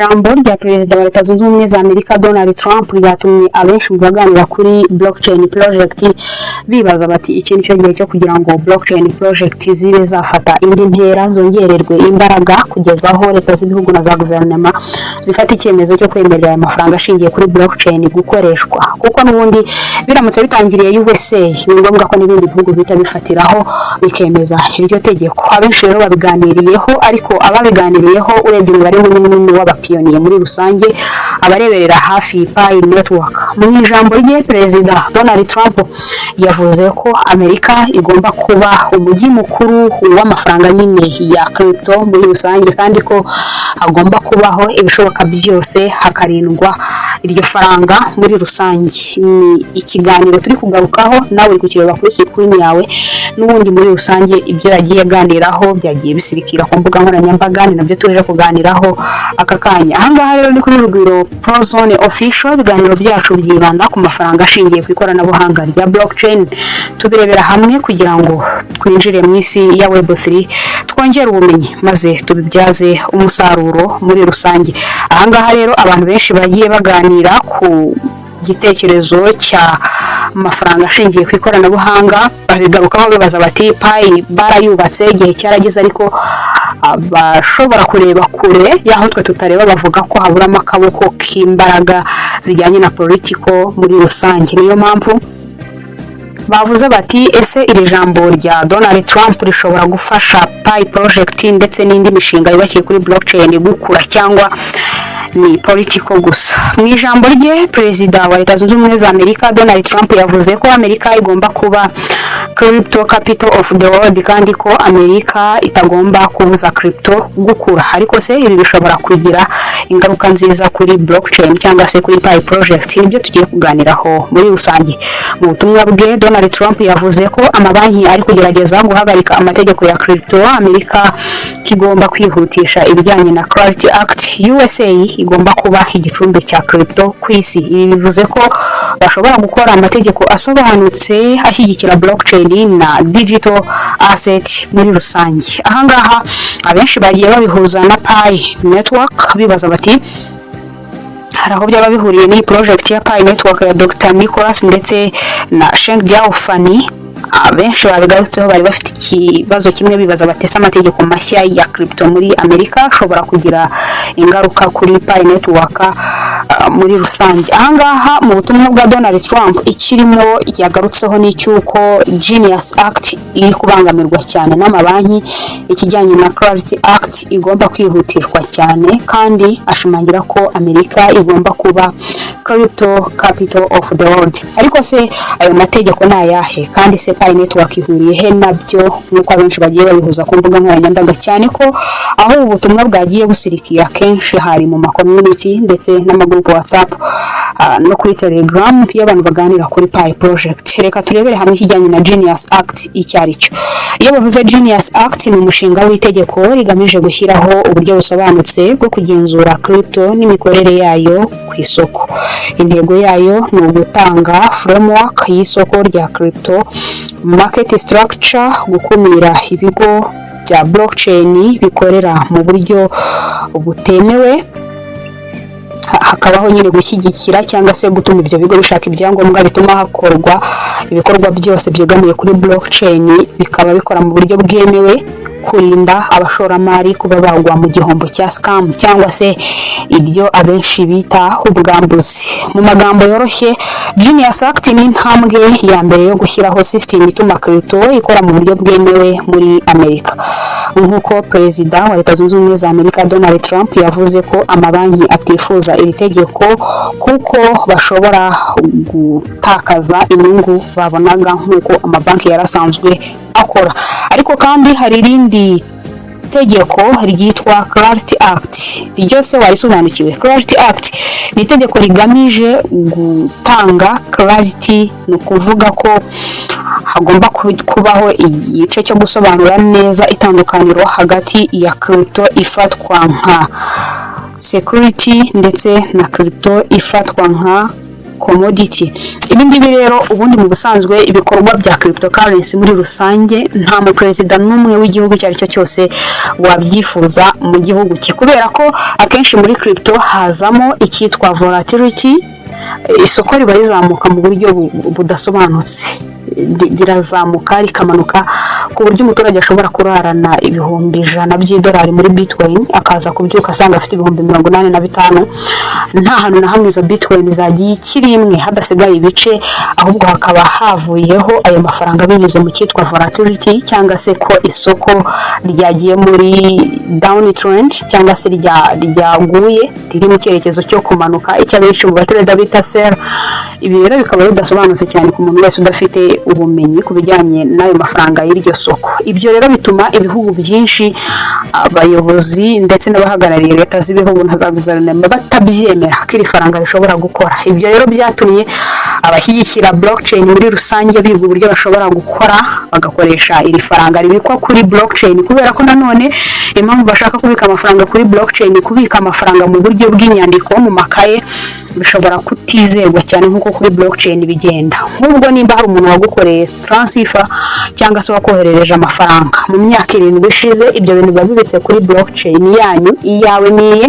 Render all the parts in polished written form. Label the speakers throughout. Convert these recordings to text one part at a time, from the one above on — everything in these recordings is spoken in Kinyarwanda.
Speaker 1: Ijambo rya Perezida wa Leta Zunze Ubumwe za Amerika Donald Trump ryatumye abenshi mu baganira kuri blockchain project bibaza bati iki nicyo gihe cyo kugira ngo blockchain project zibe zafata indi ntera zongererwe imbaraga kugeza aho leta z'ibihugu na za guverinoma zifata icyemezo cyo kwemerera aya mafaranga ashingiye kuri blockchain gukoreshwa kuko n'ubundi biramutse bitangiriye USA ni ngombwa ko n'ibindi bihugu bita bifatiraho bikemeza iryo tegeko. Abenshi rero babiganiriyeho, ariko ababiganiriyeho urebye umubare munini w'abapiyoniye muri rusange abareberera hafi Pi Network. Mu ijambo rye Perezida Donald Trump yavuze ko Amerika igomba kuba umujyi mukuru w'amafaranga nyine ya crypto muri rusange, kandi ko hagomba kubaho ibishoboka byose hakarindwa iryo faranga muri rusange. Ni ikiganiro turi kugarukaho, nawe uri kukireba kuri screen yawe. N'ubundi muri rusange ibyo yagiye aganiraho byagiye bisirikira ku mbuga nkoranyambaga, ni nabyo tuje kuganiraho aka kanya. Ahangaha rero ni kuri Rugwiro Pro Zone Official. Ibiganiro byacu byibanda ku mafaranga ashingiye ku ikoranabuhanga rya blockchain, tubirebera hamwe kugira ngo twinjire mu isi ya Web3, twongere ubumenyi maze tubibyaze umusaruro muri rusange. Ahangaha rero abantu benshi bagiye baganira ku gitekerezo cya amafaranga ashingiye ku ikoranabuhanga, babigarukaho bibaza bati Pi barayubatse igihe cyaragize, ariko bashobora kureba kure yaho twe tutareba, bavuga ko haburamo akaboko k'imbaraga zijyanye na politiko muri rusange. Niyo mpamvu bavuze bati ese iri jambo rya Donald Trump rishobora gufasha Pi project ndetse n'indi mishinga yubakiye kuri blockchain gukura, cyangwa ni politiko gusa? Mu ijambo rye Perezida wa Leta Zunze Ubumwe za Amerika Donald Trump yavuze ko Amerika igomba kuba crypto capital of the world, kandi ko Amerika itagomba kubuza crypto gukura. Ariko se ibi bishobora kugira ingaruka nziza kuri blockchain cyangwa se kuri Pi project? Nibyo tugiye kuganiraho muri rusange. Mu butumwa bwe Donald Trump yavuze ko amabanki ari kugerageza guhagarika amategeko ya crypto. Amerika kigomba kwihutisha ibijyanye na Clarity Act. USA igomba kuba igicumbi cya crypto ku isi. Ibi bivuze ko bashobora gukora amategeko asobanutse ashyigikira blockchain na digital asset muri rusange. Ahangaha abenshi bagiye babihuza na Pi Network bibaza bati hari aho byaba bihuriye n'iyi project ya Pi Network ya Dr. Nicholas ndetse na Sheng Jiaofani. Abenshi babigarutseho bari bafite ikibazo kimwe, bibaza batese amategeko mashya ya crypto muri Amerika ashobora kugira ingaruka kuri Pi Network muri rusange. Ahangaha mu butumwa bwa Donald Trump ikirimo yagarutseho n'icyuko Genius Act iri kubangamirwa cyane n'amabanki. Ikijyanye na Clarity Act igomba kwihutishwa cyane, kandi ashimangira ko Amerika igomba kuba crypto capital of the world. Ariko se ayo mategeko ni ayahe, kandi se Pi Network ihuriye he nabyo? Nuko abenshi bagiye babihuza ku mbuga nkoranyambaga, cyane ko aho ubutumwa bwagiye busirikira kenshi hari mu community ndetse n'amagroup WhatsApp no kuri Telegram y'abantu baganira kuri Pi project. Reka turebere hamwe ikijyanye na Genius Act icyari cyo. Iyo bavuze Genius Act ni umushinga w'itegeko rigamije gushyiraho uburyo busobanutse bwo kugenzura crypto n'imikorere yayo ku isoko. Intego yayo ni ugutanga framework y'isoko rya crypto market structure, gukumira ibigo bya blockchain bikorera mu buryo butemewe, hakabaho nyine gushyigikira cyangwa se gutuma ibyo bigo bishaka ibyangombwa bituma hakorwa ibikorwa byose byegamiye kuri blockchain bikaba bikora mu buryo bwemewe, kurinda abashoramari kuba bagwa mu gihombo cya scam cyangwa se ibyo abenshi bita ubwambuzi. Mu magambo yoroshye, Genius Act ni intambwe ya mbere yo gushyiraho system ituma crypto ikora mu buryo bwemewe muri Amerika. Nk'uko Perezida wa Leta Zunze Ubumwe za Amerika Donald Trump yavuze ko amabanki atifuza iri tegeko kuko bashobora gutakaza inyungu babonaga nk'uko amabanki yarasanzwe akora. Ariko kandi hari irindi tegeko ryitwa Clarity Act. Ryose warisobanukiwe? Clarity Act ni itegeko rigamije gutanga clarity, no kuvuga ko hagomba kubaho igice cyo gusobanura neza itandukaniro hagati ya crypto ifatwa nka security ndetse na crypto ifatwa nka commodity. Ibi ngibi rero ubundi mu busanzwe ibikorwa bya cryptocurrency muri rusange nta mu president n'umwe w'igihugu cyari cyo cyose wabyifuza mu gihugu cye, kubera ko akenshi muri crypto hazamo icyitwa volatility, isoko riba rizamuka mu buryo budasobanutse, rirazamuka rikamanuka ku buryo umuturage ashobora kurarana ibihumbi 100 by'idolari muri bitcoin akaza kubyuka asanga afite ibihumbi 85, nta hantu na hamwe izo bitcoin zagiye kirimwe hadasigaye ibice, ahubwo hakaba havuyeho ayo mafaranga binyuze mu cyitwa volatility, cyangwa se ko isoko ryagiye muri downtrend cyangwa se ryaguye riri mu cyerekezo cyo kumanuka, icyo abenshi mu batrader bita sell. Ibi rero bikaba bidasobanutse cyane ku muntu wese udafite ubumenyi ku bijyanye n'ayo mafaranga y'iryo soko. Ibyo rero bituma ibihugu byinshi, abayobozi ndetse n'abahagarariye leta z'ibihugu na za guverinoma batabyemera ko iri faranga rishobora gukora. Ibyo rero byatumye abashyigikira blockchain muri rusange biga uburyo bashobora gukora bagakoresha iri faranga ribikwa kuri blockchain, kubera ko nanone impamvu bashaka kubika amafaranga kuri blockchain, kubika amafaranga mu buryo bw'inyandiko mu makaye bishobora kutizerwa cyane nk'uko kuri blockchain bigenda. Nk'ubwo nimba hari umuntu wagukoreye transfer cyangwa se wakoherereje amafaranga mu myaka 7 ishize, ibyo bintu biba bibitse kuri blockchain yanyu, iyawe niye,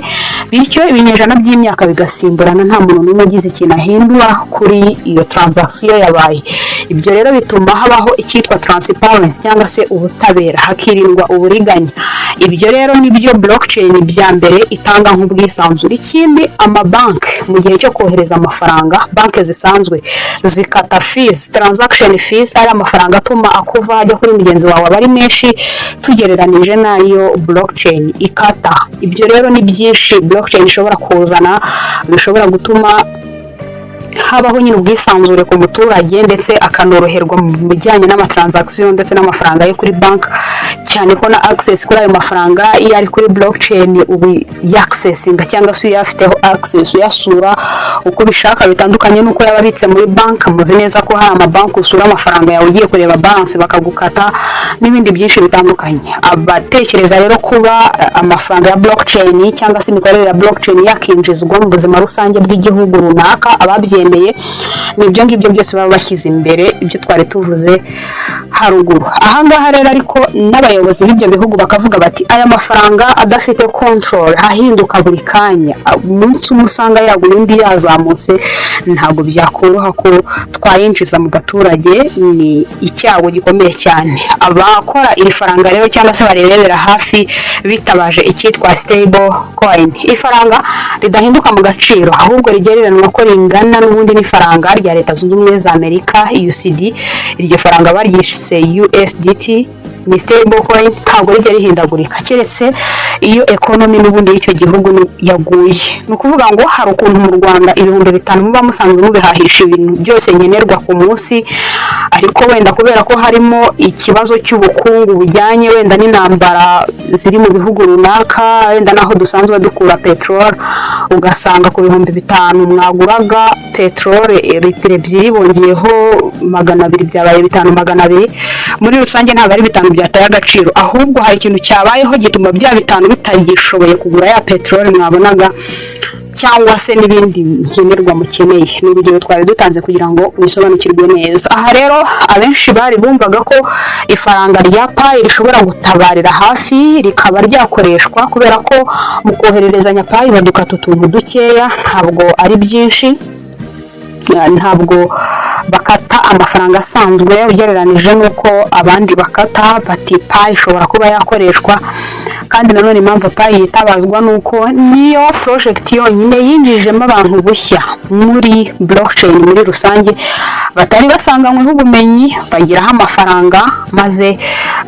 Speaker 1: bityo ibinyejana by'imyaka bigasimburana nta muntu n'umwe ugize ikintu ahindura kuri iyo transaction yabaye. Ibyo rero bituma habaho icyitwa transparency cyangwa se ubutabera, hakirindwa uburiganya. Ibyo rero nibyo blockchain bya mbere itanga nk'ubwisanzure. Ikindi, amabanki mu gihe cyo kohereza amafaranga, banki zisanzwe zikata fees, transaction fees, ari amafaranga atuma akuva ajya kuri mugenzi wawe aba ari menshi tugereranije nayo blockchain ikata. Ibyo rero ni byinshi blockchain ishobora kuzana, bishobora gutuma habaho nyine ubwisanzure ku muturage ndetse akanoroherwa mu bijyanye n'amatransaction ndetse n'amafaranga yo kuri bank, cyane ko na access kuri ayo mafaranga iyo ari kuri blockchain ubu yaccessinga cyangwa se uyafiteho access uyasura uko bishaka, bitandukanye nuko yababitse muri bank. Muzi neza ko hari amabanki usura amafaranga yawe ugiye kureba balance bakagukata n'ibindi byinshi bitandukanye. Abatekereza rero kuba amafaranga ya blockchain cyangwa se imikorere ya blockchain yakinjizwa mu buzima rusange bw'igihugu runaka, ababyemeye nibyo ngibyo byose baba bashyize imbere, ibyo twari tuvuze haruguru. Ahangaha rero ariko n'abayobozi b'ibyo bihugu bakavuga bati aya mafaranga adafite control ahinduka buri kanya, umunsi umwe usanga yagura indi yazamutse, ntabwo byakoroha ko twayinjiza mu baturage, ni icyago gikomeye cyane. Abakora iri faranga rero cyangwa se barerebera hafi bitabaje icyitwa stable coin, ifaranga ridahinduka mu gaciro ahubwo rigereranwa ko ringana n'ubundi n'ifaranga rya Leta Zunze Ubumwe za Amerika USD. Iryo faranga baryise USDT, ni stable coin, ntabwo rijya rihindagurika keretse iyo economy n'ubundi y'icyo gihugu yaguye. Ni ukuvuga ngo hari ukuntu mu Rwanda 5,000 muba musanzwe mubihahisha ibintu byose nkenerwa ku munsi, ariko wenda kubera ko harimo ikibazo cy'ubukungu bujyanye wenda n'intambara ziri mu bihugu runaka, wenda naho dusanzwe dukura petrol, ugasanga ku 5,000 mwaguraga petrol litiro 2 bongeyeho 200 byabaye 5,200. Muri rusange ntabwo ari 5 byataye agaciro, ahubwo hari ikintu cyabayeho gituma bya 5 bitagishoboye kugura ya petrol mwabonaga cyangwa se n'ibindi nkenerwa mukeneye. Ni urugero twari dutanze kugira ngo wisobanukirwe neza. Aha rero abenshi bari bumvaga ko ifaranga rya Pi rishobora gutabarira hafi rikaba ryakoreshwa, kubera ko mu kohererezanya Pi badukata utuntu dukeya, ntabwo ari byinshi, ntabwo bakata amafaranga asanzwe ugereranije nuko abandi bakata. Bati Pi ishobora kuba yakoreshwa, kandi nanone impamvu Pi yitabazwa nuko niyo project yonyine yinjijemo abantu bushya muri blockchain muri rusange, batari basanganyweho ubumenyi, bagiraho amafaranga maze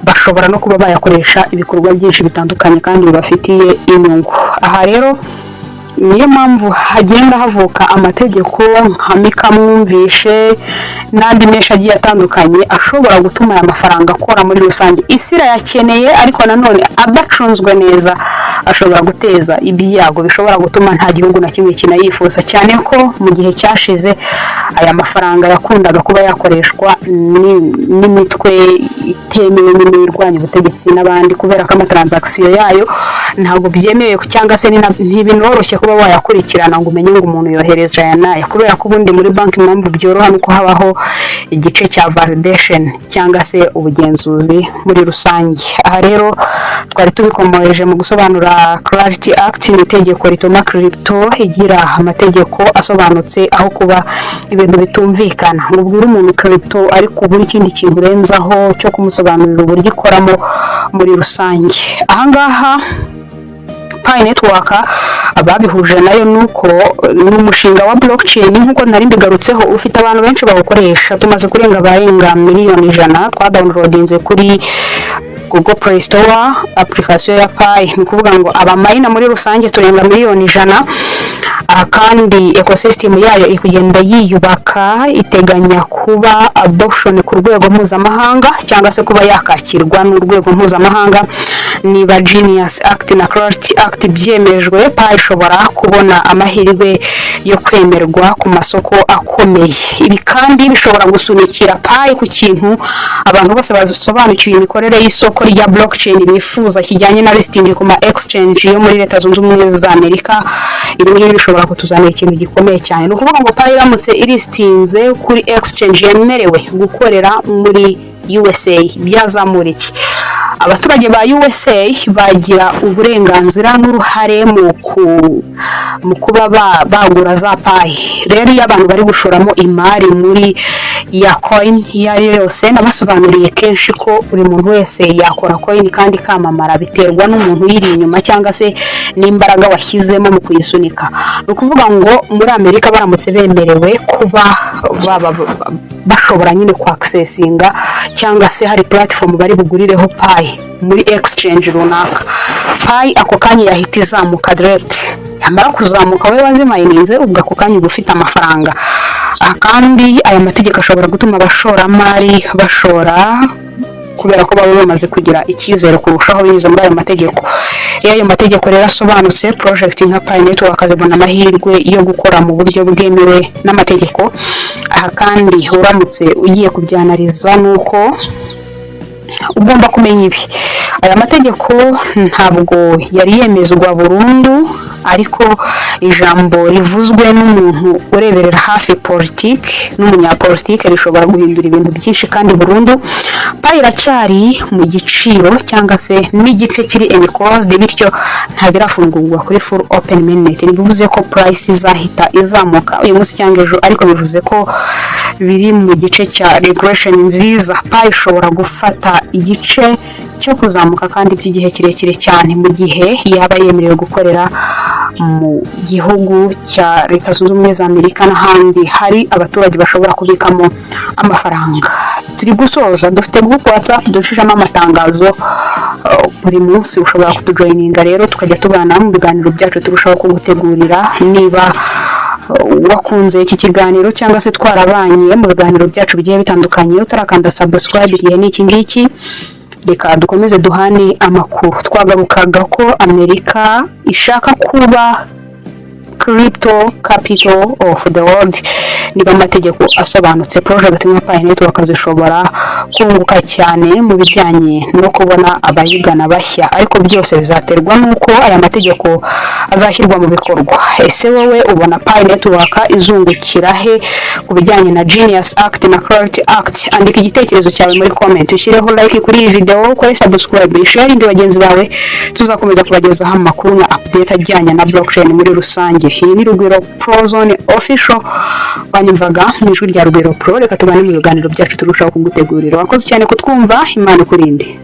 Speaker 1: bashobora no kuba bayakoresha ibikorwa byinshi bitandukanye kandi bibafitiye inyungu. Aha rero niyo mpamvu hagenda havuka amategeko nka Mika mwumvishe, n'andi menshi agiye atandukanye ashobora gutuma aya mafaranga akora muri rusange. Isi irayakeneye, ariko nanone adacunzwe neza ashobora guteza ibyago bishobora gutuma nta gihugu na kimwe kinayifuza, cyane ko mu gihe cyashize aya mafaranga yakundaga kuba yakoreshwa n'imitwe itemewe n'irwanya ubutegetsi n'abandi, kubera ko amatransaction yayo ntabwo byemewe cyangwa se ntibinoroshye kuba wayakurikirana ngo umenye ngo umuntu yohereje aya n'aya, kubera ko ubundi muri banki impamvu byoroha nuko habaho igice cya validation cyangwa se ubugenzuzi muri rusange. Aha rero twari tubikomoreje mu gusobanura Clarity Act, ni itegeko rituma crypto igira amategeko asobanutse aho kuba ibintu bitumvikana ngo ubwire umuntu crypto ariko ubura ikindi kintu urenzaho cyo kumusobanurira uburyo ikoramo muri rusange. Ahangaha Pi Network ababihuje nayo nuko n'umushinga wa blockchain nkuko nari mbigarutseho ufite abantu benshi bawukoresha, tumaze kurenga barenga miliyoni 100 twa downloadinze kuri Google Play Store application ya Pi. Ni kuvuga ngo abamayina muri rusange turenga miliyoni 100, kandi ecosystem yayo ikugenda yiyubaka, iteganya kuba adoption ku rwego mpuzamahanga cyangwa se kuba yakakirwa n'urwego mpuzamahanga. Niba Genius Act na Clarity Act byemejwe, Pi ishobora kubona amahirwe yo kwemerwa ku masoko akomeye. Ibi kandi bishobora gusunikira Pi ku kintu abantu bose basobanukiwe imikorere y'isoko rya blockchain bifuza, kijyanye na listing ku ma exchange yo muri Leta Zunze Ubumwe za Amerika. Ibi ngibi bishobora kutuzanira ikintu gikomeye cyane. No kuvuga ngo Pi iramutse iristinze kuri exchange yemerewe gukorera muri USA, byazamura iki? Abaturage ba USA bagira uburenganzira n'uruhare mu kuba bagura za Pi. Rero iyo abantu bari gushoramo imari muri ya coin yari yose, nabasobanuriye kenshi ko buri muntu wese yakora coin kandi kamamara, biterwa n'umuntu yiri inyuma cyangwa se n'imbaraga washyizemo mu kuyisunika. No kuvuga ngo muri Amerika baramutse bemerewe kuba bashobora nyine ku accessinga cyangwa se hari platform bari bugurireho Pi muri exchange runaka, Pi ako kanya yahita izamuka direct. Yamara kuzamuka we wazimayininze ubwo ako kanya ufite amafaranga. Kandi aya mategeko ashobora gutuma abashoramari bashora, kubera ko baba bamaze kugira icyizere kurushaho binyuze muri ayo mategeko. Iyo ayo mategeko rero asobanutse, project nka Pi Network akazibona amahirwe yo gukora mu buryo bwemewe n'amategeko. Aha kandi uramutse ugiye kubyanariza nuko ugomba kumenya ibi: aya mategeko ntabwo yari yemezwa burundu, ariko ijambo rivuzwe n'umuntu ureberera hafi politiki n'umunyapolitiki rishobora guhindura ibintu byinshi kandi burundu. Pi iracyari mu giciro cyangwa se n'igice kiri enclosed, bityo ntabwo irafungurwa kuri full open mainnet. Bivuze ko price izahita izamuka uyu munsi cyangwa ejo, ariko bivuze ko biri mu gice cya regression nziza. Pi ishobora gufata igice cyo kuzamuka kandi by'igihe kirekire cyane, mu gihe yaba yemerewe gukorera mu gihugu cya Leta Zunze Ubumwe za Amerika n'ahandi hari abaturage bashobora kubikamo amafaranga. Turi gusoza, dufite group WhatsApp dushishamo amatangazo buri munsi. Ushobora kutujoininga rero tukajya tubana mu biganiro byacu turushaho kugutegurira. Niba wakunze iki kiganiro cyangwa se twarabanye mu biganiro byacu bigiye bitandukanye, utarakanda subscribe igihe n'iki ngiki, reka dukomeze duhane amakuru. Twagarukaga ko Amerika ishaka kuba crypto capital of the world. Niba amategeko asobanutse, project nka Pi Network zishobora kunguka cyane mu bijyanye no kubona abayigana bashya, ariko byose bizaterwa nuko aya mategeko azashyirwa mu bikorwa. Ese wowe ubona Pi Network izungukira he ku bijyanye na Genius Act na Clarity Act? Andika igitekerezo cyawe muri comment, ushyireho like kuri iyi video, ukore subscribe, share bagenzi bawe. Tuzakomeza kubagezaho amakuru na update ajyanye na blockchain muri rusange. Iyi ni Rugwiro Pro Zone Official, banyumvaga mu ijwi rya Rugwiro Pro. Reka tubane mu biganiro byacu turushaho kugutegurira. Wakoze cyane kutwumva, Imana ikurinde.